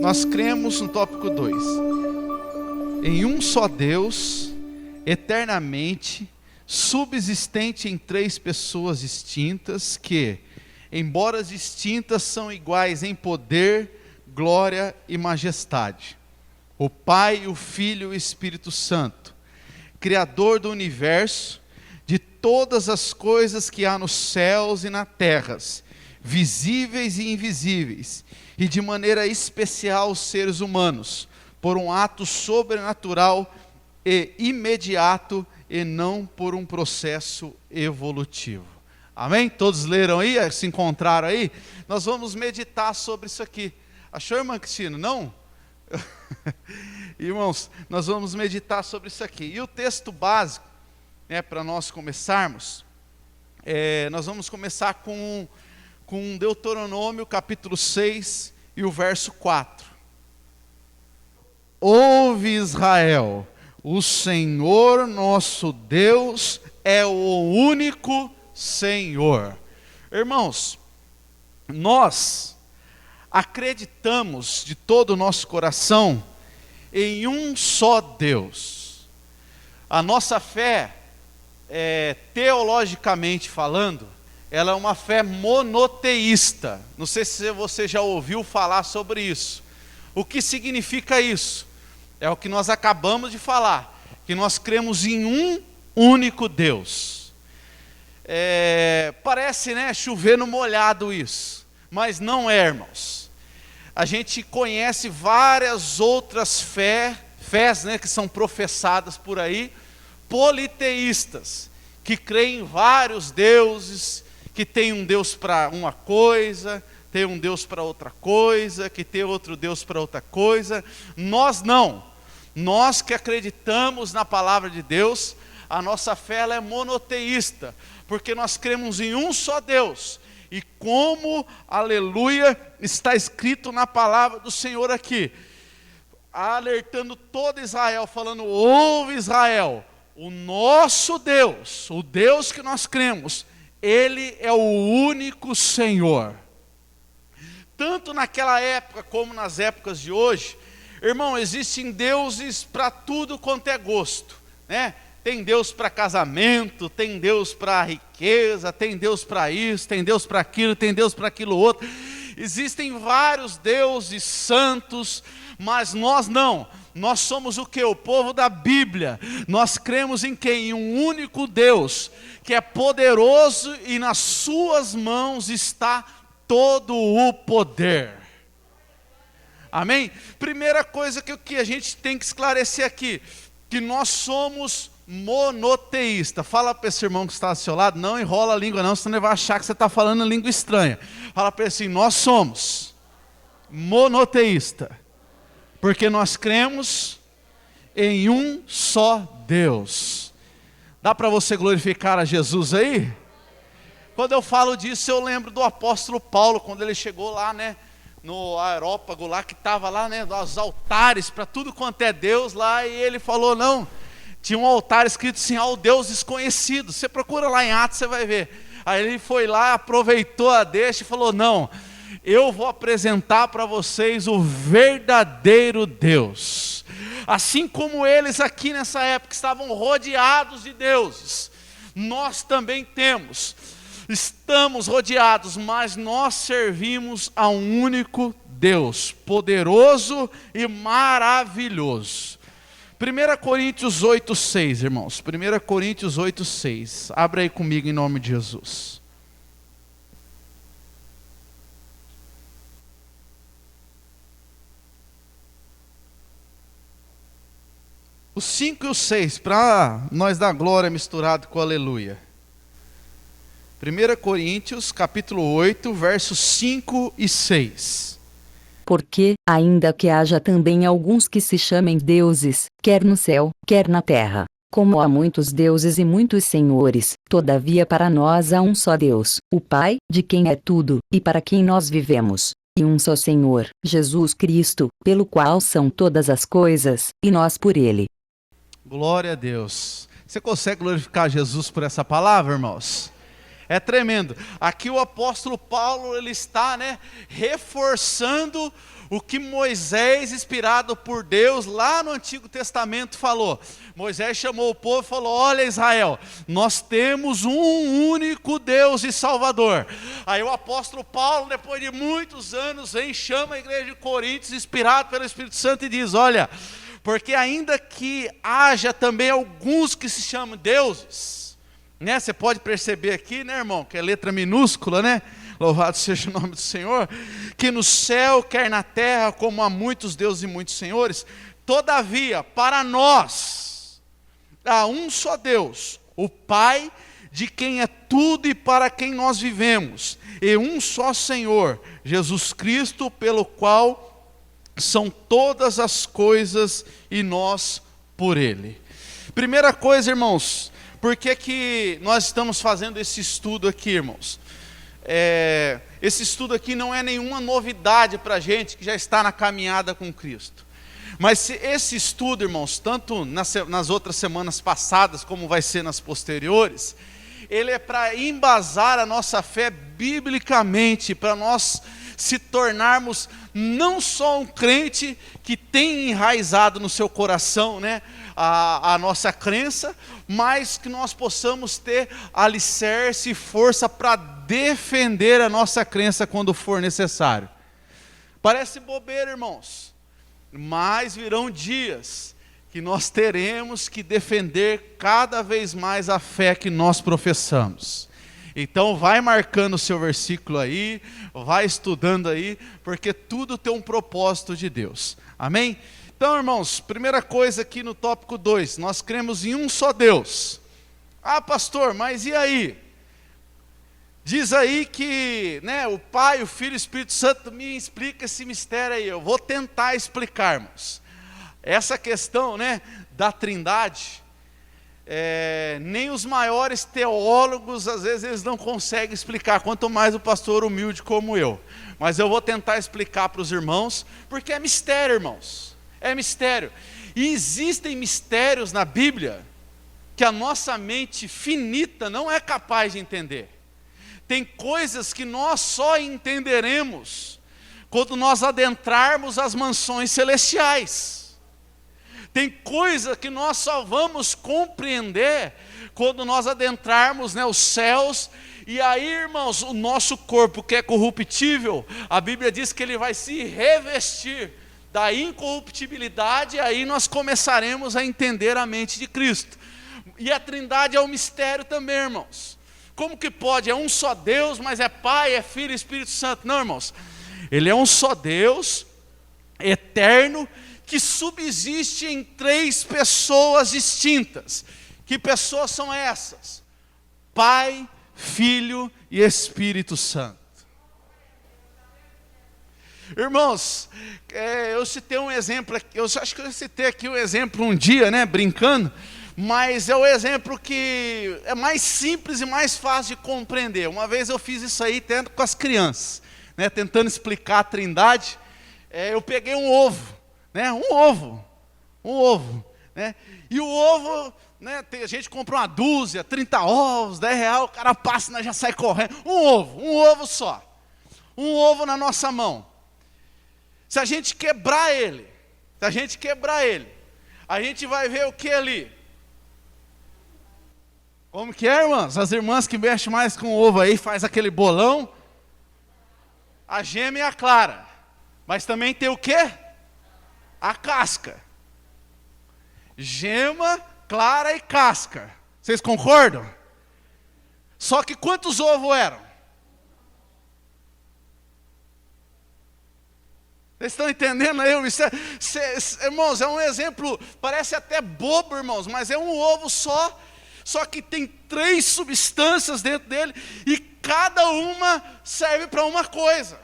Nós cremos no tópico 2, em um só Deus, eternamente, subsistente em três pessoas distintas, que, embora distintas, são iguais em poder, glória e majestade. O Pai, o Filho e o Espírito Santo, Criador do universo, de todas as coisas que há nos céus e na terra, visíveis e invisíveis, e de maneira especial os seres humanos, por um ato sobrenatural e imediato, e não por um processo evolutivo. Amém? Todos leram aí? Se encontraram aí? Nós vamos meditar sobre isso aqui. Achou, irmã Cristina? Não? Irmãos, nós vamos meditar sobre isso aqui. E o texto básico, para nós começarmos, nós vamos começar com Deuteronômio capítulo 6 e o verso 4. Ouve, Israel, o Senhor nosso Deus é o único Senhor. Irmãos, nós acreditamos de todo o nosso coração em um só Deus. A nossa fé, teologicamente falando, ela é uma fé monoteísta. Não sei se você já ouviu falar sobre isso. O que significa isso? É o que nós acabamos de falar, que nós cremos em um único Deus. Parece, chover no molhado isso, mas não é, irmãos. A gente conhece várias outras fés, que são professadas por aí, politeístas, que creem em vários deuses, que tem um Deus para uma coisa, tem um Deus para outra coisa, que tem outro Deus para outra coisa. Nós não. Nós que acreditamos na palavra de Deus, a nossa fé ela é monoteísta, porque nós cremos em um só Deus. E como, aleluia, está escrito na palavra do Senhor aqui, alertando todo Israel, falando: ouve, Israel, o nosso Deus, o Deus que nós cremos, Ele é o único Senhor. Tanto naquela época como nas épocas de hoje, irmão, existem deuses para tudo quanto é gosto, Tem Deus para casamento, tem Deus para riqueza, tem Deus para isso, tem Deus para aquilo, tem Deus para aquilo outro. Existem vários deuses santos, mas nós não. Nós somos o que? O povo da Bíblia. Nós cremos em quem? Em um único Deus, que é poderoso e nas suas mãos está todo o poder. Amém? Primeira coisa que a gente tem que esclarecer aqui, que nós somos monoteísta. Fala para esse irmão que está ao seu lado, não enrola a língua não, senão ele vai achar que você está falando língua estranha. Fala para ele assim: nós somos monoteísta, porque nós cremos em um só Deus. Dá para você glorificar a Jesus aí? Quando eu falo disso, eu lembro do apóstolo Paulo, quando ele chegou lá, no aerópago lá, que estava lá, os altares para tudo quanto é Deus lá, e ele falou, tinha um altar escrito assim, ao Deus desconhecido. Você procura lá em Atos, você vai ver. Aí ele foi lá, aproveitou a deixa e falou: não, eu vou apresentar para vocês o verdadeiro Deus. Assim como eles aqui nessa época estavam rodeados de deuses, nós também estamos rodeados, mas nós servimos a um único Deus, poderoso e maravilhoso. 1 Coríntios 8,6, irmãos. 1 Coríntios 8,6. Abra aí comigo em nome de Jesus. O 5 e o 6, para nós dar glória misturado com aleluia. 1 Coríntios capítulo 8, versos 5 e 6. Porque, ainda que haja também alguns que se chamem deuses, quer no céu, quer na terra, como há muitos deuses e muitos senhores, todavia para nós há um só Deus, o Pai, de quem é tudo, e para quem nós vivemos, e um só Senhor, Jesus Cristo, pelo qual são todas as coisas, e nós por Ele. Glória a Deus. Você consegue glorificar Jesus por essa palavra, irmãos? É tremendo. Aqui o apóstolo Paulo, ele está, reforçando o que Moisés, inspirado por Deus, lá no Antigo Testamento falou. Moisés chamou o povo e falou: olha, Israel, nós temos um único Deus e Salvador. Aí o apóstolo Paulo, depois de muitos anos, vem, chama a igreja de Coríntios, inspirado pelo Espírito Santo, e diz: olha, porque ainda que haja também alguns que se chamam deuses, você pode perceber aqui, irmão, que é letra minúscula, louvado seja o nome do Senhor, que no céu, quer na terra, como há muitos deuses e muitos senhores, todavia, para nós, há um só Deus, o Pai, de quem é tudo e para quem nós vivemos, e um só Senhor, Jesus Cristo, pelo qual são todas as coisas e nós por Ele. Primeira coisa, irmãos, por que nós estamos fazendo esse estudo aqui, irmãos? Esse estudo aqui não é nenhuma novidade para a gente que já está na caminhada com Cristo. Mas esse estudo, irmãos, tanto nas outras semanas passadas, como vai ser nas posteriores, ele é para embasar a nossa fé biblicamente, para nós se tornarmos não só um crente que tem enraizado no seu coração, a nossa crença, mas que nós possamos ter alicerce e força para defender a nossa crença quando for necessário. Parece bobeira, irmãos, mas virão dias que nós teremos que defender cada vez mais a fé que nós professamos. Então vai marcando o seu versículo aí, vai estudando aí, porque tudo tem um propósito de Deus. Amém? Então, irmãos, primeira coisa aqui no tópico 2, nós cremos em um só Deus. Ah, pastor, mas e aí? Diz aí que o Pai, o Filho e o Espírito Santo, me explica esse mistério aí. Eu vou tentar explicar, irmãos. Essa questão da Trindade, nem os maiores teólogos, às vezes, eles não conseguem explicar, quanto mais o pastor humilde como eu. Mas eu vou tentar explicar para os irmãos, porque é mistério, irmãos. É mistério. E existem mistérios na Bíblia que a nossa mente finita não é capaz de entender. Tem coisas que nós só entenderemos quando nós adentrarmos as mansões celestiais. Tem coisa que nós só vamos compreender quando nós adentrarmos os céus. E aí, irmãos, o nosso corpo que é corruptível, a Bíblia diz que ele vai se revestir da incorruptibilidade, e aí nós começaremos a entender a mente de Cristo. E a Trindade é um mistério também, irmãos. Como que pode? É um só Deus, mas é Pai, é Filho e Espírito Santo. Não, irmãos, Ele é um só Deus, eterno, que subsiste em 3 pessoas distintas. Que pessoas são essas? Pai, Filho e Espírito Santo. Irmãos, eu citei um exemplo aqui, eu acho que eu citei aqui um exemplo um dia, brincando, mas é o exemplo que é mais simples e mais fácil de compreender. Uma vez eu fiz isso aí tendo com as crianças, tentando explicar a Trindade. Eu peguei um ovo, um ovo, e o ovo, a gente compra uma dúzia, 30 ovos, R$10, o cara passa, já sai correndo. Um ovo só, um ovo na nossa mão. Se a gente quebrar ele, a gente vai ver o que ali? Como que é, irmãs? As irmãs que mexem mais com o ovo aí, faz aquele bolão. A gema e a clara. Mas também tem o quê? A casca. Gema, clara e casca. Vocês concordam? Só que quantos ovos eram? Vocês estão entendendo aí? Irmãos, é um exemplo, parece até bobo, irmãos, mas é um ovo só que tem 3 substâncias dentro dele, e cada uma serve para uma coisa.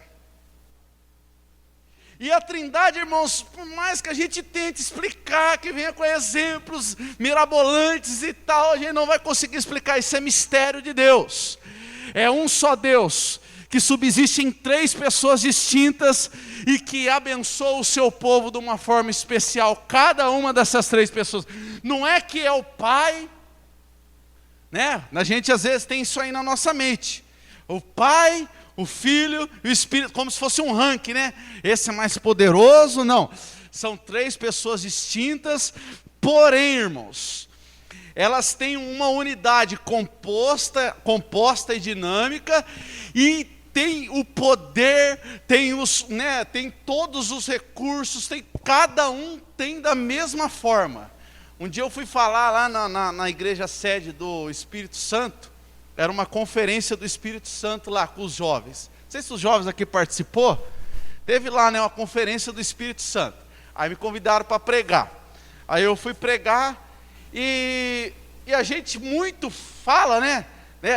E a Trindade, irmãos, por mais que a gente tente explicar, que venha com exemplos mirabolantes e tal, a gente não vai conseguir explicar. Isso é mistério de Deus. É um só Deus, que subsiste em 3 pessoas distintas e que abençoa o seu povo de uma forma especial, cada uma dessas 3 pessoas. Não é que é o Pai, né? A gente às vezes tem isso aí na nossa mente. O Pai, o Filho e o Espírito, como se fosse um ranking, né? Esse é mais poderoso, não. São 3 pessoas distintas, porém, irmãos, elas têm uma unidade composta e dinâmica, e tem o poder, tem todos os recursos, cada um tem da mesma forma. Um dia eu fui falar lá na igreja sede do Espírito Santo, era uma conferência do Espírito Santo lá com os jovens. Não sei se os jovens aqui participou. Teve lá, né, uma conferência do Espírito Santo. Aí me convidaram para pregar. Aí eu fui pregar e a gente muito fala, né?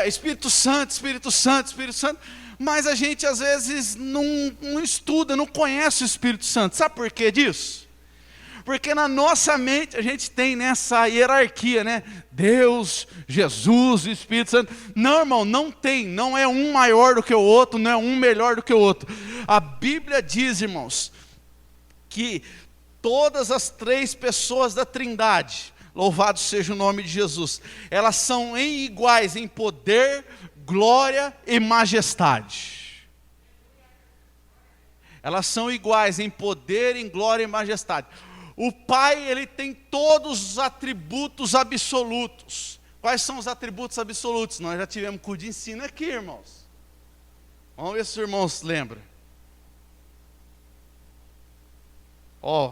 Espírito Santo, Espírito Santo, Espírito Santo. Mas a gente às vezes não estuda, não conhece o Espírito Santo. Sabe por que disso? Porque na nossa mente a gente tem nessa hierarquia, né? Deus, Jesus, Espírito Santo. Não, irmão, não tem. Não é um maior do que o outro, não é um melhor do que o outro. A Bíblia diz, irmãos, que todas as 3 pessoas da Trindade, louvado seja o nome de Jesus, elas são iguais em poder, glória e majestade. Elas são iguais em poder, em glória e majestade. O Pai, ele tem todos os atributos absolutos. Quais são os atributos absolutos? Nós já tivemos curso de ensino aqui, irmãos. Vamos ver se os irmãos lembram.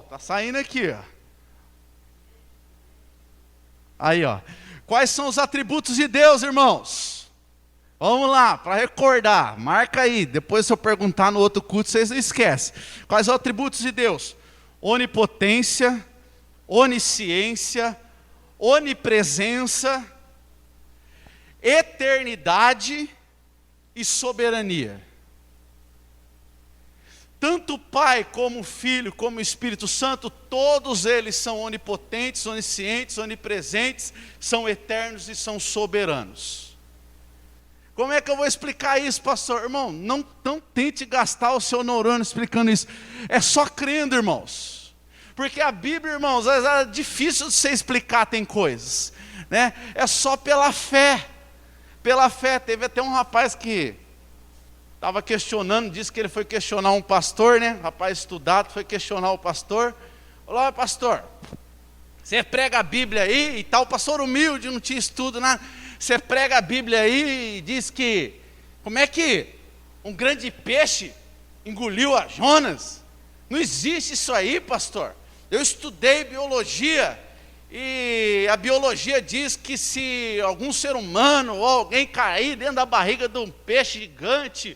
Tá saindo aqui, ó. Aí, ó. Quais são os atributos de Deus, irmãos? Vamos lá, para recordar. Marca aí. Depois, se eu perguntar no outro culto, vocês não esquecem. Quais são os atributos de Deus? Onipotência, onisciência, onipresença, eternidade e soberania. Tanto o Pai como o Filho, como o Espírito Santo, todos eles são onipotentes, oniscientes, onipresentes, são eternos e são soberanos. Como é que eu vou explicar isso, pastor? Irmão, não tente gastar o seu neurônio explicando isso. É só crendo, irmãos. Porque a Bíblia, irmãos, é difícil de você explicar, tem coisas, né? É só pela fé. Pela fé. Teve até um rapaz que estava questionando, disse que ele foi questionar um pastor, né? Um rapaz estudado, foi questionar o pastor. Falou: pastor, você prega a Bíblia aí e tal, pastor humilde, não tinha estudo, nada. Você prega a Bíblia aí e diz que, como é que um grande peixe engoliu a Jonas? Não existe isso aí, pastor. Eu estudei biologia e a biologia diz que se algum ser humano ou alguém cair dentro da barriga de um peixe gigante,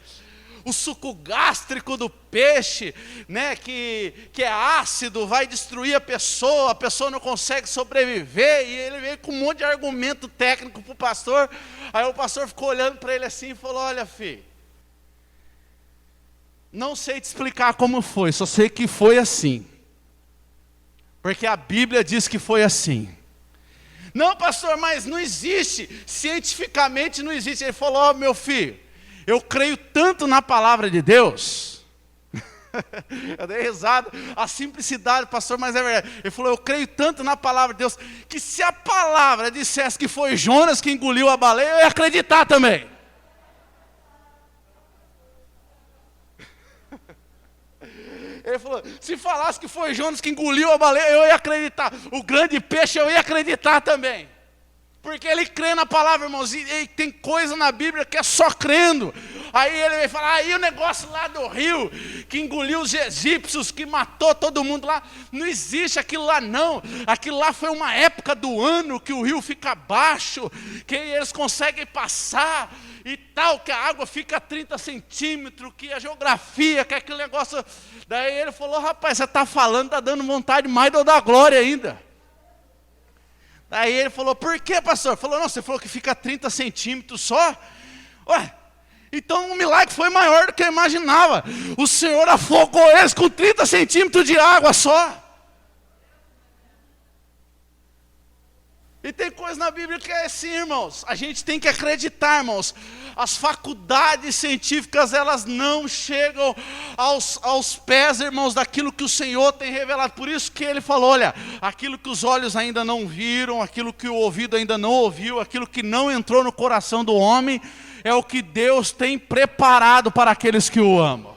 o suco gástrico do peixe, né, que é ácido, vai destruir a pessoa não consegue sobreviver, e ele veio com um monte de argumento técnico para o pastor. Aí o pastor ficou olhando para ele assim e falou: olha, filho, não sei te explicar como foi, só sei que foi assim, porque a Bíblia diz que foi assim. Não, pastor, mas não existe, cientificamente não existe. Ele falou: meu filho, eu creio tanto na palavra de Deus. Eu dei risada, a simplicidade, pastor, mas é verdade. Ele falou: eu creio tanto na palavra de Deus, que se a palavra dissesse que foi Jonas que engoliu a baleia, eu ia acreditar também. Ele falou: se falasse que foi Jonas que engoliu a baleia, eu ia acreditar. O grande peixe, eu ia acreditar também. Porque ele crê na palavra, irmãos, e tem coisa na Bíblia que é só crendo. Aí ele vai falar: aí o negócio lá do rio, que engoliu os egípcios, que matou todo mundo lá, não existe aquilo lá não. Aquilo lá foi uma época do ano que o rio fica baixo, que eles conseguem passar e tal, que a água fica a 30 centímetros, que a geografia, que aquele negócio. Daí ele falou: rapaz, você está falando, está dando vontade mais de eu dar glória ainda. Aí ele falou: por que, pastor? Falou: não, você falou que fica 30 centímetros só? Ué, então o milagre foi maior do que eu imaginava. O Senhor afogou eles com 30 centímetros de água só. E tem coisa na Bíblia que é assim, irmãos. A gente tem que acreditar, irmãos. as faculdades científicas, elas não chegam aos pés, irmãos, daquilo que o Senhor tem revelado. Por isso que ele falou, olha, aquilo que os olhos ainda não viram, aquilo que o ouvido ainda não ouviu, aquilo que não entrou no coração do homem, é o que Deus tem preparado para aqueles que o amam.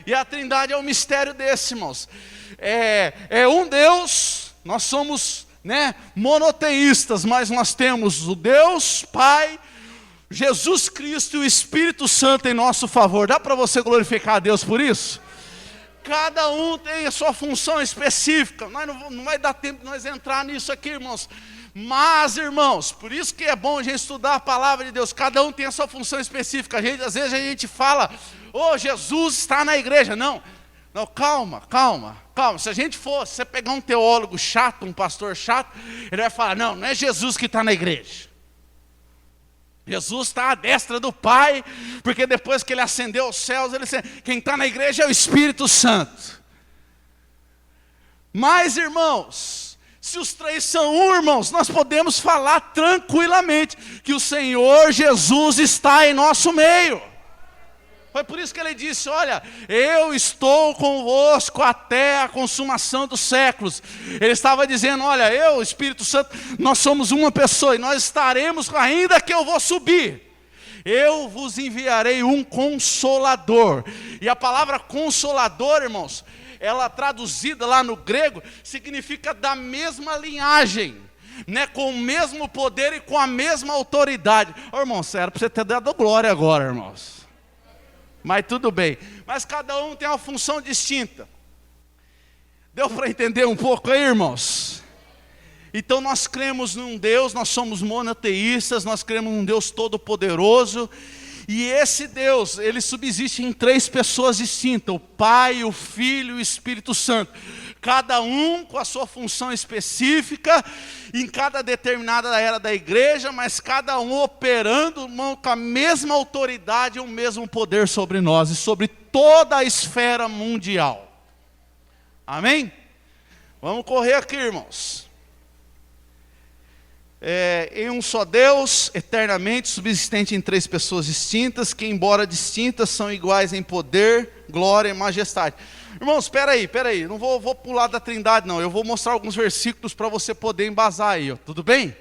E a Trindade é um mistério desse, irmãos. É um Deus, nós somos, monoteístas, mas nós temos o Deus Pai, Jesus Cristo e o Espírito Santo em nosso favor. Dá para você glorificar a Deus por isso? Cada um tem a sua função específica. Nós não vai dar tempo de nós entrar nisso aqui, irmãos. Mas, irmãos, por isso que é bom a gente estudar a palavra de Deus. Cada um tem a sua função específica. Às vezes a gente fala, Jesus está na igreja. Não, calma. Se a gente fosse, você pegar um teólogo chato, um pastor chato, ele vai falar, não é Jesus que está na igreja. Jesus está à destra do Pai, porque depois que ele ascendeu aos céus, quem está na igreja é o Espírito Santo. Mas, irmãos, se os três são um, irmãos, nós podemos falar tranquilamente que o Senhor Jesus está em nosso meio. Foi por isso que ele disse, olha, eu estou convosco até a consumação dos séculos. Ele estava dizendo, olha, eu, Espírito Santo, nós somos uma pessoa e nós estaremos, ainda que eu vou subir, eu vos enviarei um Consolador. E a palavra Consolador, irmãos, ela traduzida lá no grego, significa da mesma linhagem, com o mesmo poder e com a mesma autoridade. Irmãos, era para você ter dado glória agora, irmãos. Mas tudo bem. Mas cada um tem uma função distinta. Deu para entender um pouco aí, irmãos? Então nós cremos num Deus, nós somos monoteístas, nós cremos num Deus todo-poderoso. E esse Deus, ele subsiste em três pessoas distintas: o Pai, o Filho e o Espírito Santo. Cada um com a sua função específica, em cada determinada era da igreja, mas cada um operando com a mesma autoridade e o mesmo poder sobre nós e sobre toda a esfera mundial. Amém? Vamos correr aqui, irmãos. Em um só Deus, eternamente subsistente em três pessoas distintas, que embora distintas, são iguais em poder, glória e majestade. Irmãos, espera aí, não vou pular da Trindade não, eu vou mostrar alguns versículos para você poder embasar aí, tudo bem?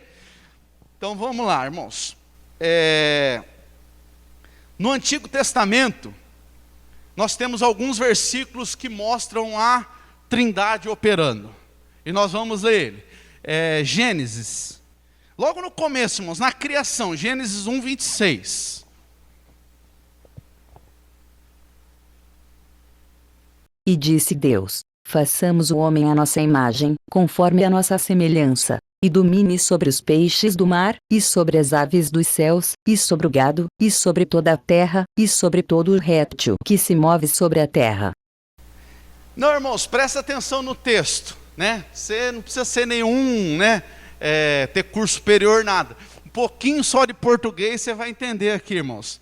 Então vamos lá, irmãos. No Antigo Testamento, nós temos alguns versículos que mostram a Trindade operando, e nós vamos ler ele. Gênesis, logo no começo, irmãos, na criação, Gênesis 1:26. E disse Deus, façamos o homem à nossa imagem, conforme a nossa semelhança, e domine sobre os peixes do mar, e sobre as aves dos céus, e sobre o gado, e sobre toda a terra, e sobre todo o réptil que se move sobre a terra. Não, irmãos, presta atenção no texto, Você não precisa ser nenhum, ter curso superior, nada. Um pouquinho só de português você vai entender aqui, irmãos.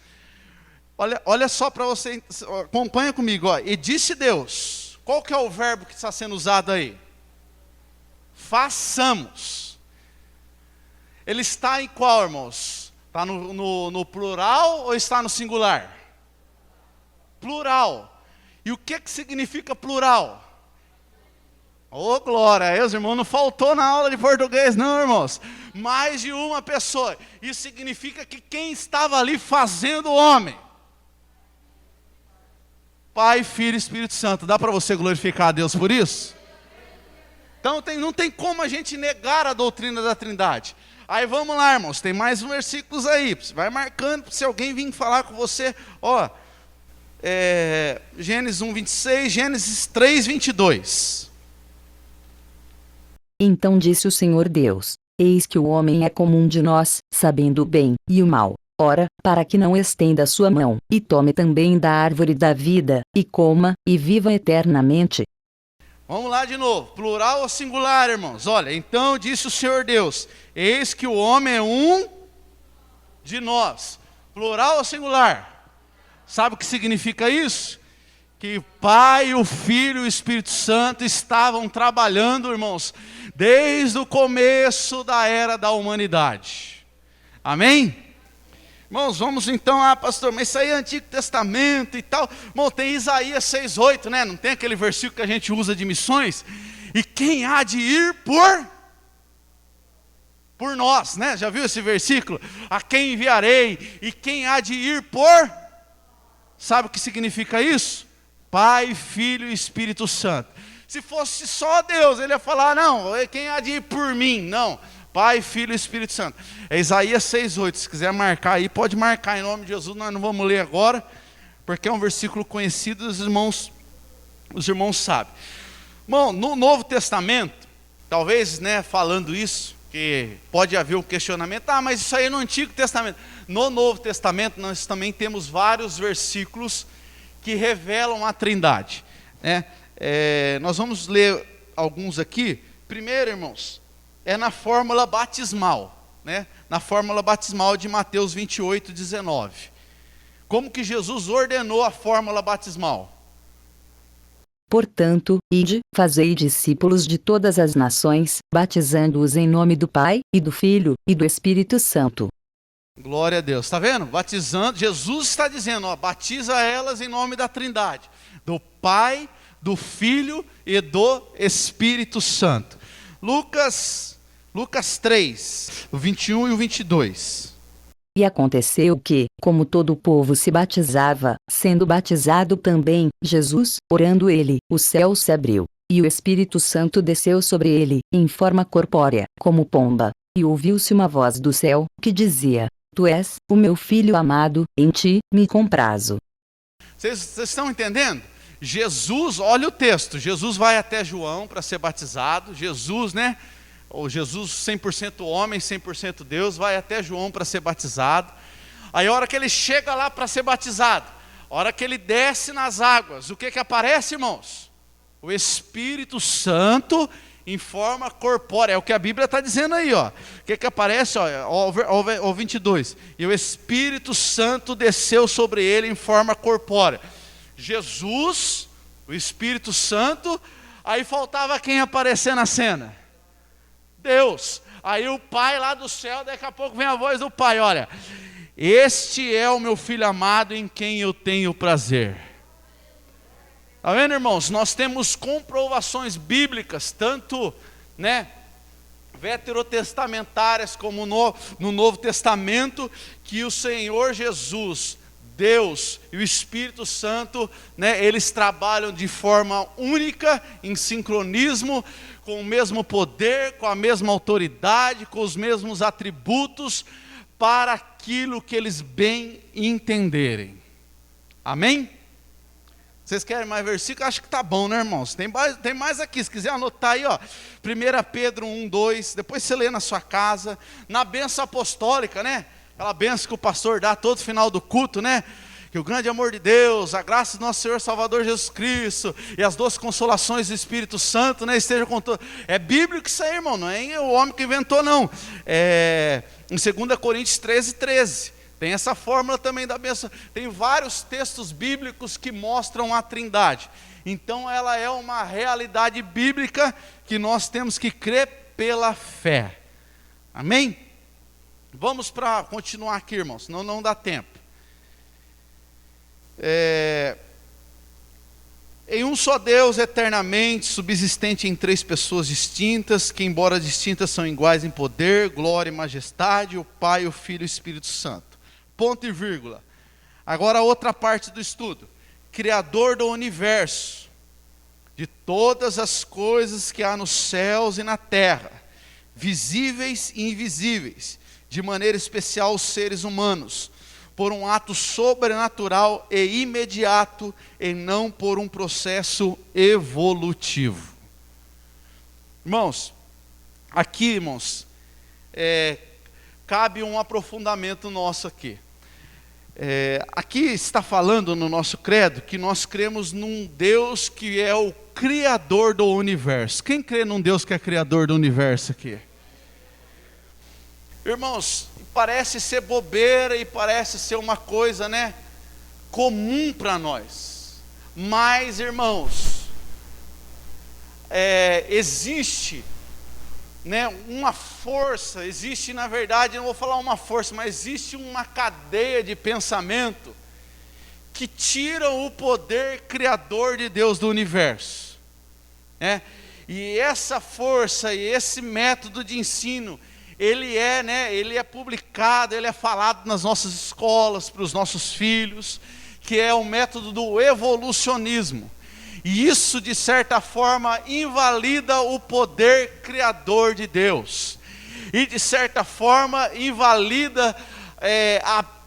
Olha só para você, acompanha comigo. E disse Deus, qual que é o verbo que está sendo usado aí? Façamos. Ele está em qual, irmãos? Está no plural ou está no singular? Plural. E o que significa plural? Ô, glória, os irmãos, não faltou na aula de português não, irmãos. Mais de uma pessoa. Isso significa que quem estava ali fazendo o homem? Pai, Filho e Espírito Santo. Dá para você glorificar a Deus por isso? Então não tem como a gente negar a doutrina da Trindade. Aí vamos lá, irmãos, tem mais versículos aí. Você vai marcando, se alguém vir falar com você. Gênesis 1:26, Gênesis 3:22. Então disse o Senhor Deus, eis que o homem é como um de nós, sabendo o bem e o mal. Ora, para que não estenda sua mão, e tome também da árvore da vida, e coma, e viva eternamente. Vamos lá de novo, plural ou singular, irmãos? Olha, então disse o Senhor Deus, eis que o homem é um de nós. Plural ou singular? Sabe o que significa isso? Que o Pai, o Filho e o Espírito Santo estavam trabalhando, irmãos, desde o começo da era da humanidade. Amém? Irmãos, vamos então, pastor, mas isso aí é Antigo Testamento e tal. Irmão, tem Isaías 6,8, né? Não tem aquele versículo que a gente usa de missões? E quem há de ir por nós, né? Já viu esse versículo? A quem enviarei? E quem há de ir por? Sabe o que significa isso? Pai, Filho e Espírito Santo. Se fosse só Deus, ele ia falar, não, quem há de ir por mim? Não, Pai, Filho e Espírito Santo. É Isaías 6,8, se quiser marcar aí, pode marcar em nome de Jesus, nós não vamos ler agora, porque é um versículo conhecido, os irmãos sabem. Bom, no Novo Testamento, talvez, né, falando isso, que pode haver um questionamento, mas isso aí é no Antigo Testamento. No Novo Testamento nós também temos vários versículos que revelam a Trindade, né? Nós vamos ler alguns aqui. Primeiro, irmãos, é na fórmula batismal, né? Na fórmula batismal de Mateus 28:19. Como que Jesus ordenou a fórmula batismal? Portanto, ide, fazei discípulos de todas as nações, batizando-os em nome do Pai, e do Filho, e do Espírito Santo. Glória a Deus, está vendo? Batizando, Jesus está dizendo, batiza elas em nome da Trindade, do Pai, do Filho e do Espírito Santo. Lucas 3, o 21 e o 22. E aconteceu que, como todo o povo se batizava, sendo batizado também, Jesus, orando ele, o céu se abriu, e o Espírito Santo desceu sobre ele, em forma corpórea, como pomba, e ouviu-se uma voz do céu, que dizia, Tu és, o meu filho amado, em ti, me comprazo. Vocês estão entendendo? Jesus, olha o texto, Jesus vai até João para ser batizado, Jesus, né? Ou Jesus 100% homem, 100% Deus, vai até João para ser batizado. Aí a hora que ele chega lá para ser batizado, a hora que ele desce nas águas, o que aparece, irmãos? O Espírito Santo em forma corpórea, é o que a Bíblia está dizendo aí, ó. O que aparece, ó, 22. E o Espírito Santo desceu sobre ele em forma corpórea. Jesus, o Espírito Santo, aí faltava quem aparecer na cena? Deus. Aí o Pai lá do céu, daqui a pouco vem a voz do Pai, olha, este é o meu Filho amado em quem eu tenho prazer. Está vendo, irmãos? Nós temos comprovações bíblicas, tanto, né, veterotestamentárias como no Novo Testamento, que o Senhor Jesus, Deus e o Espírito Santo, né, eles trabalham de forma única, em sincronismo, com o mesmo poder, com a mesma autoridade, com os mesmos atributos, para aquilo que eles bem entenderem. Amém? Vocês querem mais versículo? Acho que está bom, né, irmãos? Tem mais aqui, se quiser anotar aí, ó. 1 Pedro 1, 2, depois você lê na sua casa, na bênção apostólica, né? Aquela bênção que o pastor dá todo final do culto, né? Que o grande amor de Deus, a graça do nosso Senhor Salvador Jesus Cristo e as doces consolações do Espírito Santo, né, estejam com todos. É bíblico isso aí, irmão, não é o homem que inventou, não. Em 2 Coríntios 13. Tem essa fórmula também da bênção. Tem vários textos bíblicos que mostram a Trindade. Então ela é uma realidade bíblica que nós temos que crer pela fé. Amém? Vamos para continuar aqui, irmãos, senão não dá tempo. Em um só Deus eternamente subsistente em três pessoas distintas, que embora distintas são iguais em poder, glória e majestade, o Pai, o Filho e o Espírito Santo. Ponto e vírgula. Agora a outra parte do estudo. Criador do universo, de todas as coisas que há nos céus e na terra, visíveis e invisíveis, de maneira especial os seres humanos, por um ato sobrenatural e imediato, e não por um processo evolutivo. Irmãos, aqui, irmãos, cabe um aprofundamento nosso aqui. Aqui está falando no nosso credo que nós cremos num Deus que é o Criador do universo. Quem crê num Deus que é Criador do universo aqui? Irmãos, parece ser bobeira e parece ser uma coisa, né, comum para nós. Mas, irmãos, existe né, uma força, existe na verdade, não vou falar uma força, mas existe uma cadeia de pensamento que tira o poder criador de Deus do universo, né? E essa força e esse método de ensino, ele é publicado, ele é falado nas nossas escolas, para os nossos filhos, que é o método do evolucionismo. E isso, de certa forma, invalida o poder criador de Deus. E, de certa forma, invalida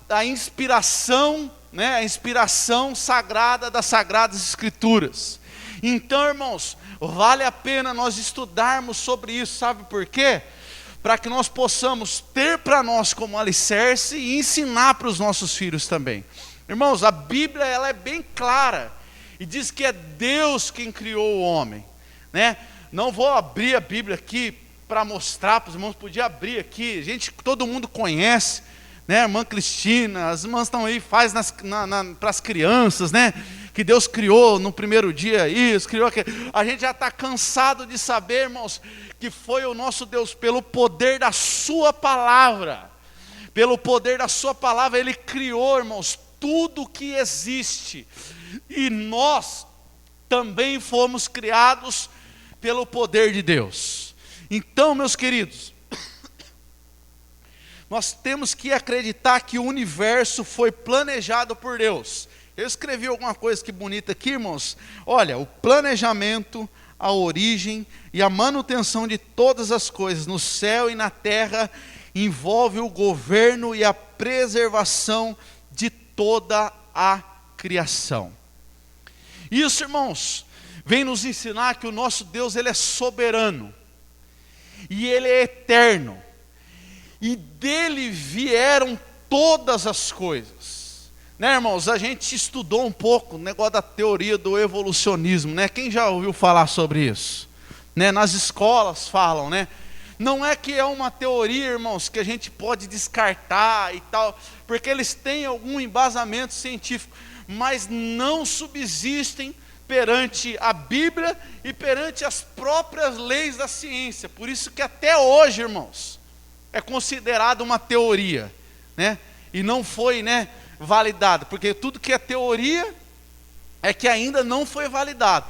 a inspiração, né, a inspiração sagrada das Sagradas Escrituras. Então, irmãos, vale a pena nós estudarmos sobre isso, sabe por quê? Para que nós possamos ter para nós como alicerce e ensinar para os nossos filhos também. Irmãos, a Bíblia ela é bem clara e diz que é Deus quem criou o homem, né? Não vou abrir a Bíblia aqui para mostrar para os irmãos, podia abrir aqui, todo mundo conhece, né? Irmã Cristina, as irmãs estão aí, faz para as crianças, né? Que Deus criou no primeiro dia isso, criou aquilo. A gente já está cansado de saber, irmãos, que foi o nosso Deus, pelo poder da sua palavra, pelo poder da sua palavra, Ele criou, irmãos, tudo que existe. E nós também fomos criados pelo poder de Deus. Então, meus queridos, nós temos que acreditar que o universo foi planejado por Deus. Eu escrevi alguma coisa que bonita aqui, irmãos. Olha, o planejamento, a origem e a manutenção de todas as coisas no céu e na terra envolve o governo e a preservação de toda a criação. Isso, irmãos, vem nos ensinar que o nosso Deus, Ele é soberano e Ele é eterno, e dele vieram todas as coisas, né, irmãos? A gente estudou um pouco o negócio da teoria do evolucionismo, né? Quem já ouviu falar sobre isso? Né? Nas escolas falam, né? Não é que é uma teoria, irmãos, que a gente pode descartar e tal, porque eles têm algum embasamento científico, mas não subsistem perante a Bíblia e perante as próprias leis da ciência. Por isso que até hoje, irmãos, é considerado uma teoria, né? E não foi, né, validado, porque tudo que é teoria é que ainda não foi validado.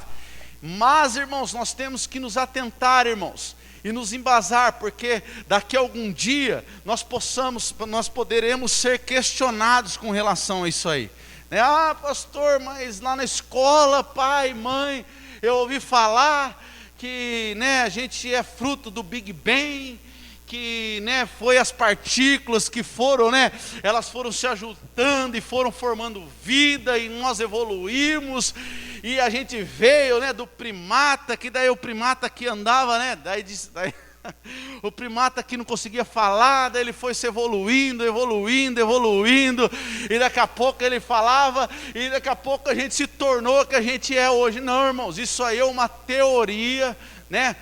Mas, irmãos, nós temos que nos atentar, irmãos, e nos embasar, porque daqui a algum dia nós poderemos ser questionados com relação a isso aí. Ah, pastor, mas lá na escola, pai, mãe, eu ouvi falar que, né, a gente é fruto do Big Bang, que, né, foi as partículas que foram, né, elas foram se ajuntando e foram formando vida, e nós evoluímos, e a gente veio, né, do primata, que daí o primata que andava, né, daí o primata que não conseguia falar, daí ele foi se evoluindo, e daqui a pouco ele falava, e daqui a pouco a gente se tornou o que a gente é hoje. Não, irmãos, isso aí é uma teoria, né?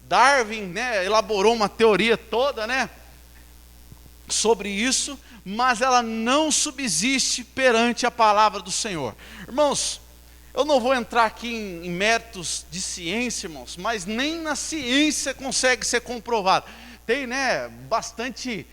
Darwin, né, elaborou uma teoria toda, né, sobre isso, mas ela não subsiste perante a palavra do Senhor. Irmãos, eu não vou entrar aqui em méritos de ciência, irmãos, mas nem na ciência consegue ser comprovado. Tem, né, bastante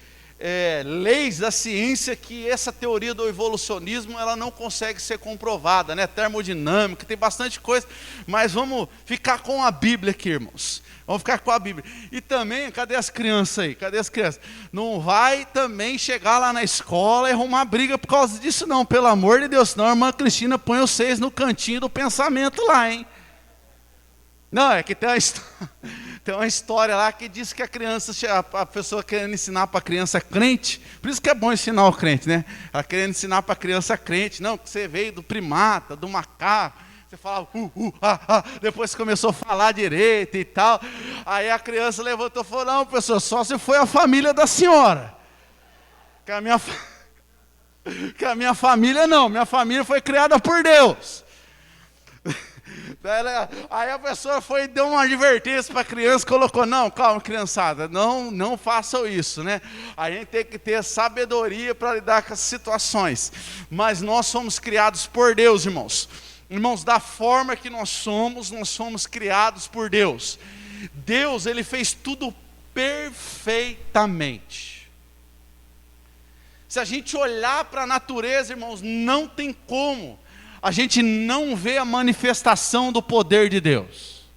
leis da ciência que essa teoria do evolucionismo ela não consegue ser comprovada, né? Termodinâmica, tem bastante coisa, mas vamos ficar com a Bíblia aqui, irmãos. Vamos ficar com a Bíblia. E também, cadê as crianças aí? Cadê as crianças? Não vai também chegar lá na escola e arrumar briga por causa disso não, pelo amor de Deus, senão a irmã Cristina põe vocês no cantinho do pensamento lá, hein? Não, é que tem uma história lá que diz que a pessoa querendo ensinar para a criança crente, por isso que é bom ensinar o crente, né? Ela querendo ensinar para a criança crente, não, que você veio do primata, do macaco, você falava, depois começou a falar direito e tal, aí a criança levantou e falou, não, professor, só se foi a família da senhora, que a minha família não, minha família foi criada por Deus. Aí a pessoa foi e deu uma advertência para a criança, colocou, não, calma criançada, não façam isso, né? A gente tem que ter sabedoria para lidar com as situações, mas nós somos criados por Deus, irmãos. Irmãos, da forma que nós somos criados por Deus. Deus, Ele fez tudo perfeitamente. Se a gente olhar para a natureza, irmãos, não tem como a gente não ver a manifestação do poder de Deus.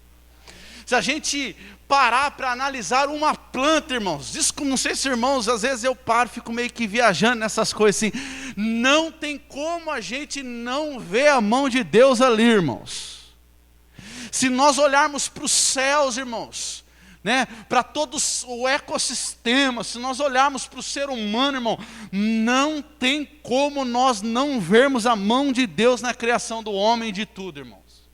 Se a gente parar para analisar uma planta, irmãos, isso, não sei se irmãos, às vezes eu paro, fico meio que viajando nessas coisas assim, não tem como a gente não ver a mão de Deus ali, irmãos. Se nós olharmos para os céus, irmãos, né, para todo o ecossistema, se nós olharmos para o ser humano, irmão, não tem como nós não vermos a mão de Deus na criação do homem e de tudo, irmãos.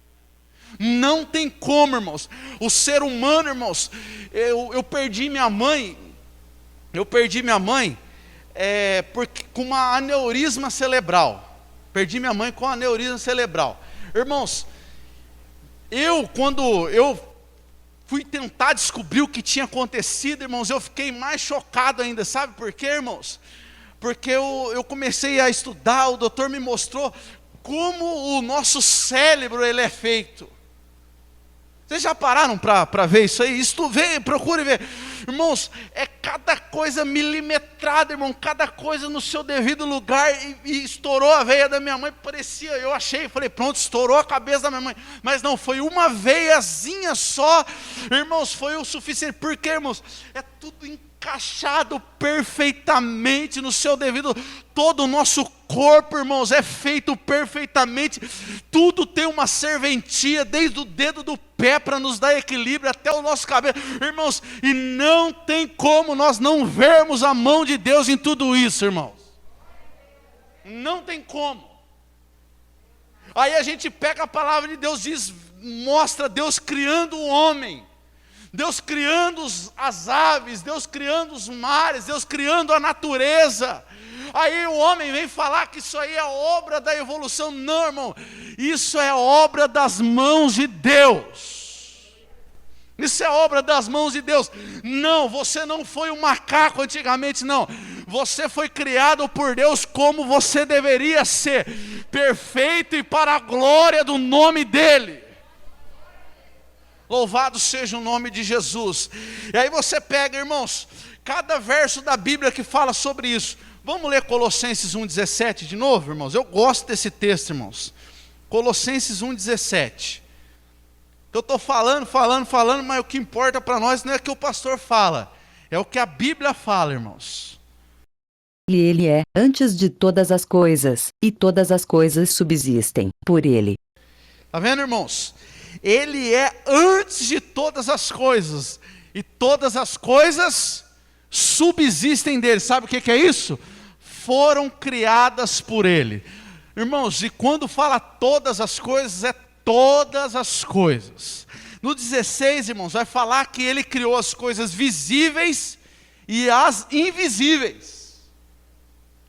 Não tem como, irmãos. O ser humano, irmãos, eu perdi minha mãe, com uma aneurisma cerebral. Perdi minha mãe com aneurisma cerebral. Irmãos, quando eu fui tentar descobrir o que tinha acontecido, irmãos, eu fiquei mais chocado ainda. Sabe por quê, irmãos? Porque eu comecei a estudar, o doutor me mostrou como o nosso cérebro ele é feito. Vocês já pararam para ver isso aí? Procure ver. Irmãos, é cada coisa milimetrada, irmão, cada coisa no seu devido lugar, e estourou a veia da minha mãe, parecia, falei, pronto, estourou a cabeça da minha mãe, mas não, foi uma veiazinha só, irmãos, foi o suficiente, porque, irmãos, é tudo encaixado perfeitamente no seu devido, todo o nosso corpo, irmãos, é feito perfeitamente, tudo tem uma serventia, desde o dedo do pé para nos dar equilíbrio, até o nosso cabelo, irmãos, e não tem como nós não vermos a mão de Deus em tudo isso, irmãos, não tem como. Aí a gente pega a palavra de Deus, mostra Deus criando o homem, Deus criando as aves, Deus criando os mares, Deus criando a natureza. Aí o homem vem falar que isso aí é obra da evolução. Não, irmão, isso é obra das mãos de Deus. Isso é obra das mãos de Deus. Não, você não foi um macaco antigamente, não. Você foi criado por Deus como você deveria ser, perfeito e para a glória do nome dEle. Louvado seja o nome de Jesus. E aí você pega, irmãos, cada verso da Bíblia que fala sobre isso. Vamos ler Colossenses 1,17 de novo, irmãos? Eu gosto desse texto, irmãos. Colossenses 1,17. Eu estou falando, mas o que importa para nós não é o que o pastor fala, é o que a Bíblia fala, irmãos. Ele é antes de todas as coisas, e todas as coisas subsistem por ele. Está vendo, irmãos? Ele é antes de todas as coisas, e todas as coisas subsistem dele. Sabe o que é isso? Foram criadas por ele. Irmãos, e quando fala todas as coisas, é todas as coisas. No 16, irmãos, vai falar que ele criou as coisas visíveis e as invisíveis.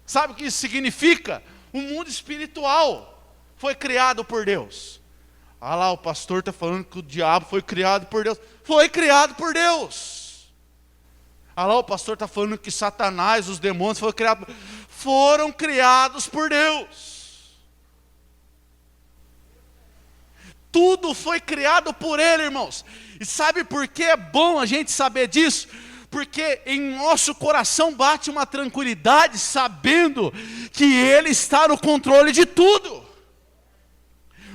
Sabe o que isso significa? O mundo espiritual foi criado por Deus. Ah lá, o pastor está falando que o diabo foi criado por Deus. Foi criado por Deus. Ah lá, o pastor está falando que Satanás, os demônios, foram criados por Deus. Tudo foi criado por Ele, irmãos. E sabe por que é bom a gente saber disso? Porque em nosso coração bate uma tranquilidade, sabendo que Ele está no controle de tudo.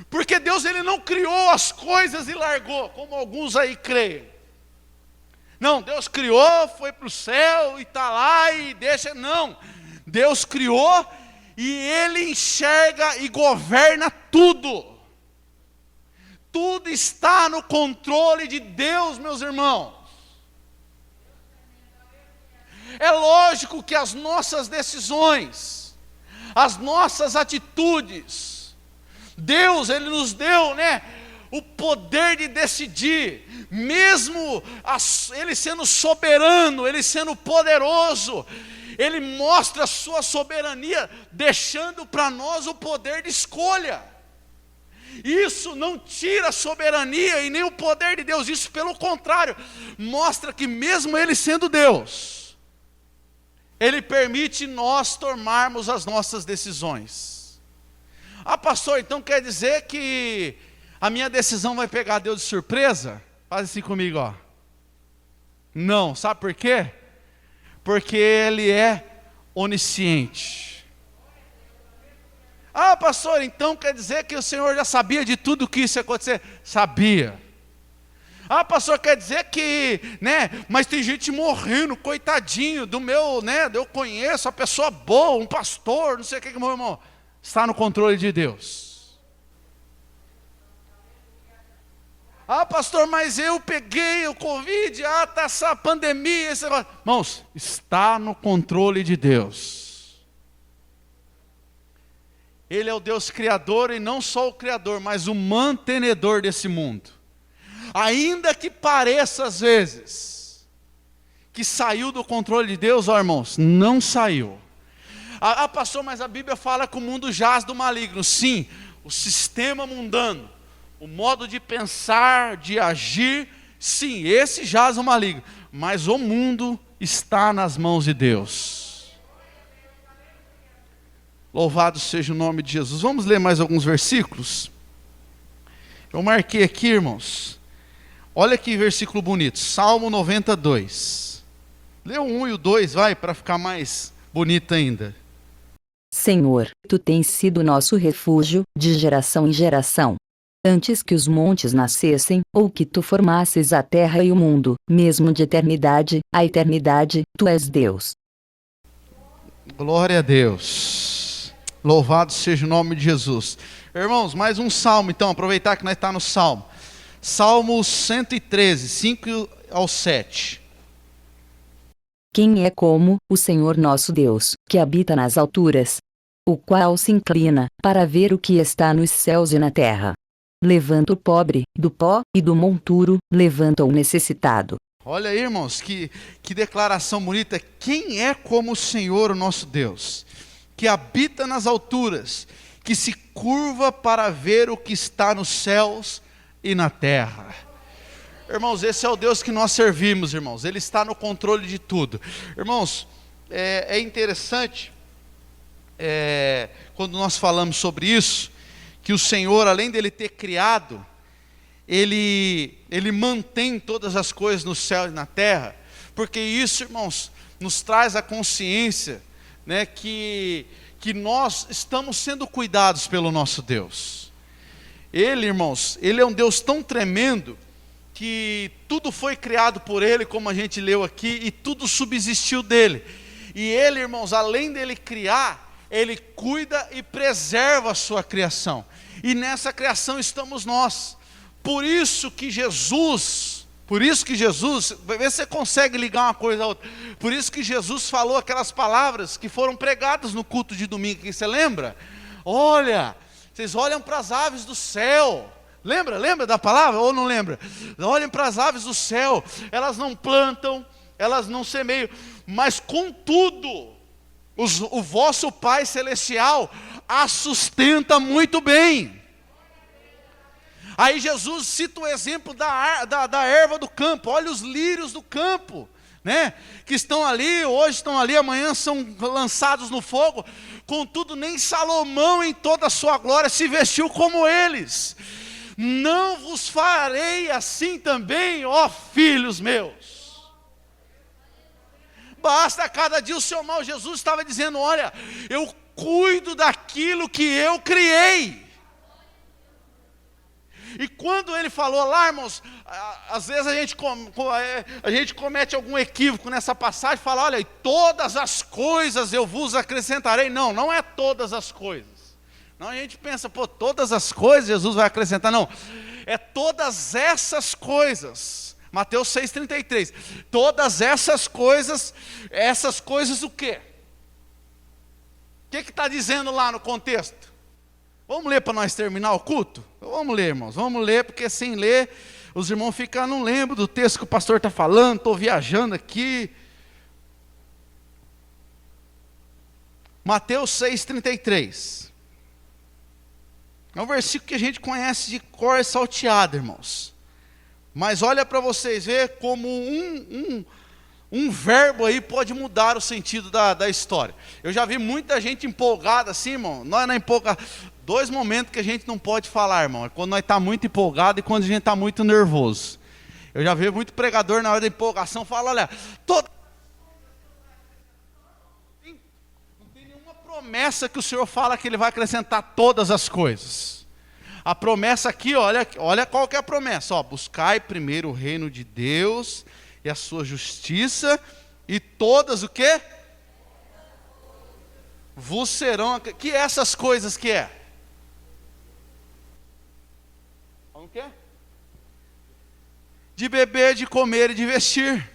Porque Deus ele não criou as coisas e largou, como alguns aí creem. Não, Deus criou, foi para o céu e está lá e deixa. Não, Deus criou e Ele enxerga e governa tudo. Tudo está no controle de Deus, meus irmãos. É lógico que as nossas decisões, as nossas atitudes, Deus, Ele nos deu, o poder de decidir, mesmo Ele sendo soberano, Ele sendo poderoso, Ele mostra a sua soberania, deixando para nós o poder de escolha. Isso não tira a soberania e nem o poder de Deus, isso pelo contrário, mostra que mesmo Ele sendo Deus, Ele permite nós tomarmos as nossas decisões. Ah, pastor, então quer dizer que a minha decisão vai pegar Deus de surpresa? Faz assim comigo, ó. Não, sabe por quê? Porque Ele é onisciente. Ah, pastor, então quer dizer que o Senhor já sabia de tudo que isso ia acontecer? Sabia. Ah, pastor, quer dizer que, mas tem gente morrendo, coitadinho do meu, eu conheço a pessoa boa, um pastor, não sei o que, meu irmão. Está no controle de Deus. Ah, pastor, mas eu peguei o Covid, tá essa pandemia, esse negócio. Irmãos, está no controle de Deus. Ele é o Deus criador, e não só o criador, mas o mantenedor desse mundo. Ainda que pareça às vezes que saiu do controle de Deus, irmãos, não saiu. Pastor, mas a Bíblia fala que o mundo jaz do maligno. Sim, o sistema mundano, o modo de pensar, de agir, sim, esse jaz do maligno. Mas o mundo está nas mãos de Deus. Louvado seja o nome de Jesus. Vamos ler mais alguns versículos? Eu marquei aqui, irmãos. Olha que versículo bonito, Salmo 92. Lê o 1 e o 2, vai, para ficar mais bonito ainda. Senhor, Tu tens sido nosso refúgio, de geração em geração. Antes que os montes nascessem, ou que Tu formasses a terra e o mundo, mesmo de eternidade a eternidade, Tu és Deus. Glória a Deus. Louvado seja o nome de Jesus. Irmãos, mais um salmo então, aproveitar que nós estamos no salmo. Salmo 113, 5 ao 7. Quem é como o Senhor nosso Deus, que habita nas alturas, o qual se inclina para ver o que está nos céus e na terra. Levanta o pobre do pó e do monturo, levanta o necessitado. Olha aí, irmãos, que declaração bonita. Quem é como o Senhor, o nosso Deus, que habita nas alturas, que se curva para ver o que está nos céus e na terra. Irmãos, esse é o Deus que nós servimos, irmãos. Ele está no controle de tudo. Irmãos, é interessante, quando nós falamos sobre isso, que o Senhor, além dele ter criado, Ele mantém todas as coisas no céu e na terra, porque isso, irmãos, nos traz a consciência, que nós estamos sendo cuidados pelo nosso Deus. Ele, irmãos, Ele é um Deus tão tremendo, que tudo foi criado por Ele, como a gente leu aqui, e tudo subsistiu dEle. E Ele, irmãos, além dEle criar, Ele cuida e preserva a sua criação. E nessa criação estamos nós. Por isso que Jesus, vê se você consegue ligar uma coisa a outra. Por isso que Jesus falou aquelas palavras que foram pregadas no culto de domingo, que você lembra? Olha, vocês olham para as aves do céu. Lembra da palavra ou não lembra? Olhem para as aves do céu, elas não plantam, elas não semeiam, mas contudo, o vosso Pai Celestial as sustenta muito bem. Aí Jesus cita o exemplo da erva do campo. Olha os lírios do campo, que estão ali, hoje estão ali, amanhã são lançados no fogo. Contudo, nem Salomão em toda a sua glória se vestiu como eles. Não vos farei assim também, ó filhos meus? Basta cada dia o seu mal. Jesus estava dizendo, olha, eu cuido daquilo que eu criei. E quando ele falou lá, irmãos, às vezes a gente comete algum equívoco nessa passagem, fala, olha, todas as coisas eu vos acrescentarei. Não é todas as coisas. Não, a gente pensa, todas as coisas Jesus vai acrescentar. Não, é todas essas coisas. Mateus 6,33. Todas essas coisas o quê? O que está dizendo lá no contexto? Vamos ler para nós terminar o culto? Vamos ler, irmãos, vamos ler, porque sem ler, os irmãos ficam, não lembro do texto que o pastor está falando, estou viajando aqui. Mateus 6,33. É um versículo que a gente conhece de cor e salteado, irmãos. Mas olha para vocês ver como um verbo aí pode mudar o sentido da história. Eu já vi muita gente empolgada assim, irmão. Nós não empolgamos. Dois momentos que a gente não pode falar, irmão. É quando nós estamos muito empolgados e quando a gente está muito nervoso. Eu já vi muito pregador na hora da empolgação falar, olha, não tem nenhuma promessa que o Senhor fala que Ele vai acrescentar todas as coisas. A promessa aqui, olha qual que é a promessa. Ó, buscai primeiro o reino de Deus e a sua justiça, e todas o quê? Vos serão... Que essas coisas que é? O quê? De beber, de comer e de vestir.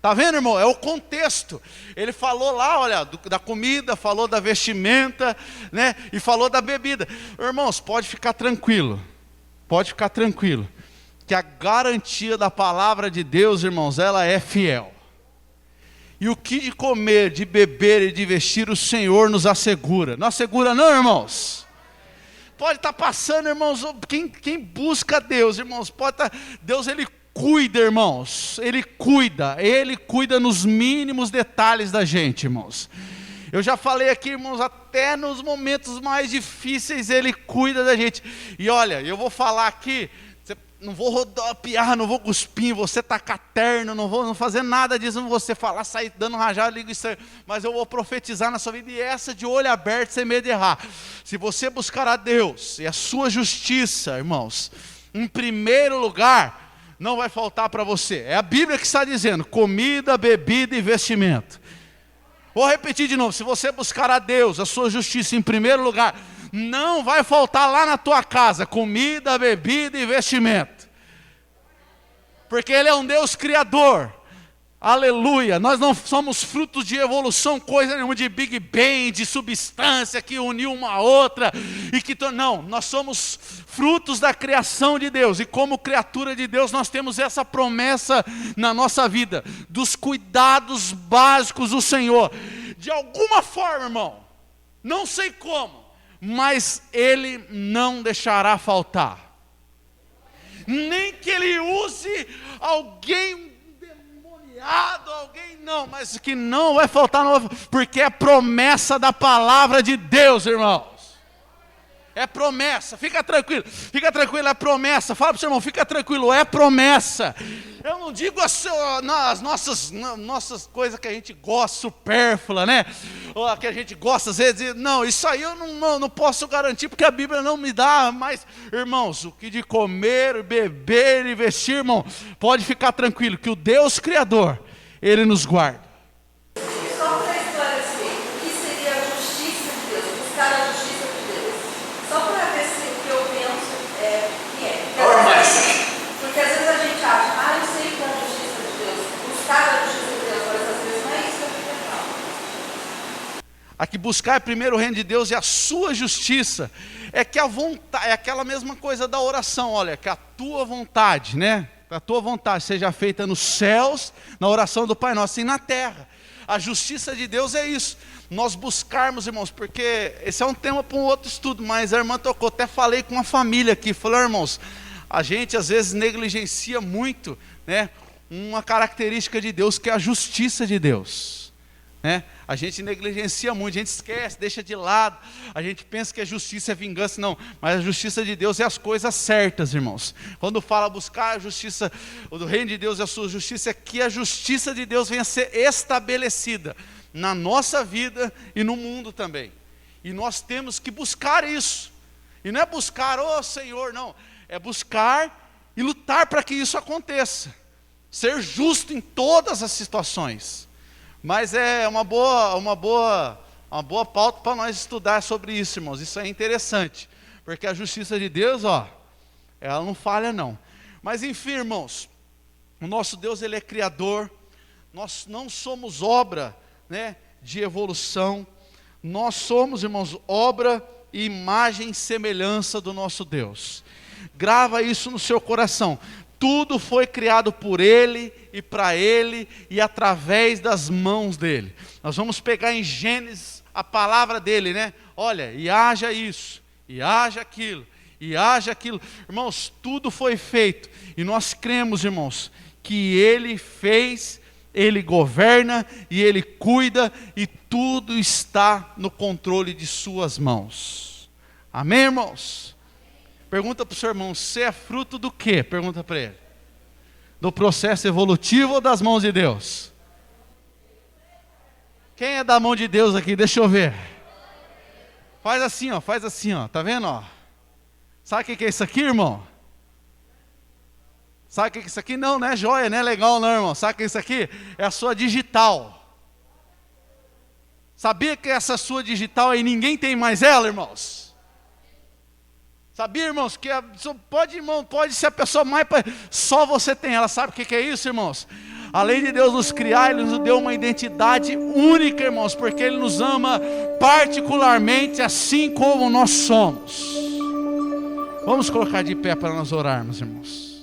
Tá vendo, irmão? É o contexto. Ele falou lá, olha, da comida, falou da vestimenta, né? E falou da bebida. Irmãos, pode ficar tranquilo. Pode ficar tranquilo. Que a garantia da palavra de Deus, irmãos, ela é fiel. E o que de comer, de beber e de vestir, o Senhor nos assegura. Não assegura não, irmãos? Pode estar passando, irmãos, quem busca Deus, irmãos, pode estar, Deus Ele cuida, irmãos, Ele cuida nos mínimos detalhes da gente, irmãos. Eu já falei aqui, irmãos, até nos momentos mais difíceis Ele cuida da gente. E olha, eu vou falar aqui, não vou rodopiar, não vou cuspir, você tacar terno, não vou fazer nada disso, não vou você falar, sair dando rajada, ligo isso aí, mas eu vou profetizar na sua vida, e essa de olho aberto, sem medo de errar. Se você buscar a Deus e a sua justiça, irmãos, em primeiro lugar, não vai faltar para você. É a Bíblia que está dizendo, comida, bebida e vestimento. Vou repetir de novo, se você buscar a Deus, a sua justiça em primeiro lugar, não vai faltar lá na tua casa comida, bebida e vestimento. Porque Ele é um Deus criador. Aleluia. Nós não somos frutos de evolução, coisa nenhuma de Big Bang, de substância que uniu uma a outra. Não, nós somos frutos da criação de Deus. E como criatura de Deus, nós temos essa promessa na nossa vida. Dos cuidados básicos do Senhor. De alguma forma, irmão, não sei como, mas Ele não deixará faltar. Nem que Ele use alguém endemoniado, alguém não, mas que não vai faltar, porque é promessa da palavra de Deus, irmãos. É promessa, fica tranquilo, é promessa. Fala para o seu irmão, fica tranquilo, é promessa. Eu não digo as nossas coisas que a gente gosta, supérflua, né? Ou que a gente gosta às vezes, não, isso aí eu não posso garantir, porque a Bíblia não me dá, mas, irmãos, o que de comer, beber e vestir, irmão, pode ficar tranquilo, que o Deus Criador, Ele nos guarda. Só para esclarecer, o que seria a justiça de Deus, buscar a justiça de Deus? Só para ver se o que eu penso que é. Porque às vezes a gente acha, eu sei que é a justiça de Deus, buscar a justiça de Deus, mas às vezes não é isso que a Bíblia fala. Aqui buscar primeiro o reino de Deus e a sua justiça, é que a vontade, é aquela mesma coisa da oração, olha, que a tua vontade, né? Que a tua vontade seja feita nos céus, na oração do Pai Nosso, e na terra. A justiça de Deus é isso, nós buscarmos, irmãos, porque esse é um tema para um outro estudo, mas a irmã tocou, até falei com uma família aqui, falou, irmãos, a gente às vezes negligencia muito, né, uma característica de Deus, que é a justiça de Deus, né? A gente negligencia muito, a gente esquece, deixa de lado, a gente pensa que a justiça é vingança, não, mas a justiça de Deus é as coisas certas, irmãos. Quando fala buscar a justiça do reino de Deus e a sua justiça, é que a justiça de Deus venha a ser estabelecida na nossa vida e no mundo também, e nós temos que buscar isso, e não é buscar, Senhor, não, é buscar e lutar para que isso aconteça, ser justo em todas as situações. Mas é uma boa pauta para nós estudar sobre isso, irmãos. Isso é interessante, porque a justiça de Deus, ela não falha não. Mas enfim, irmãos, o nosso Deus, Ele é criador. Nós não somos obra, né, de evolução. Nós somos, irmãos, obra e imagem e semelhança do nosso Deus. Grava isso no seu coração. Tudo foi criado por Ele e para Ele e através das mãos dEle. Nós vamos pegar em Gênesis a palavra dEle, né? Olha, e haja isso, e haja aquilo, e haja aquilo. Irmãos, tudo foi feito. E nós cremos, irmãos, que Ele fez, Ele governa e Ele cuida. E tudo está no controle de suas mãos. Amém, irmãos? Pergunta para o seu irmão, você é fruto do quê? Pergunta para ele. Do processo evolutivo ou das mãos de Deus? Quem é da mão de Deus aqui? Deixa eu ver. Faz assim, ó, tá vendo, ó? Sabe o que é isso aqui, irmão? Sabe o que é isso aqui? Não é joia, não é legal não, irmão. Sabe o que é isso aqui? É a sua digital. Sabia que essa sua digital aí ninguém tem mais ela, irmãos? Sabia, irmãos, que pode ser a pessoa mais... Só você tem ela. Sabe o que é isso, irmãos? Além de Deus nos criar, Ele nos deu uma identidade única, irmãos, porque Ele nos ama particularmente assim como nós somos. Vamos colocar de pé para nós orarmos, irmãos.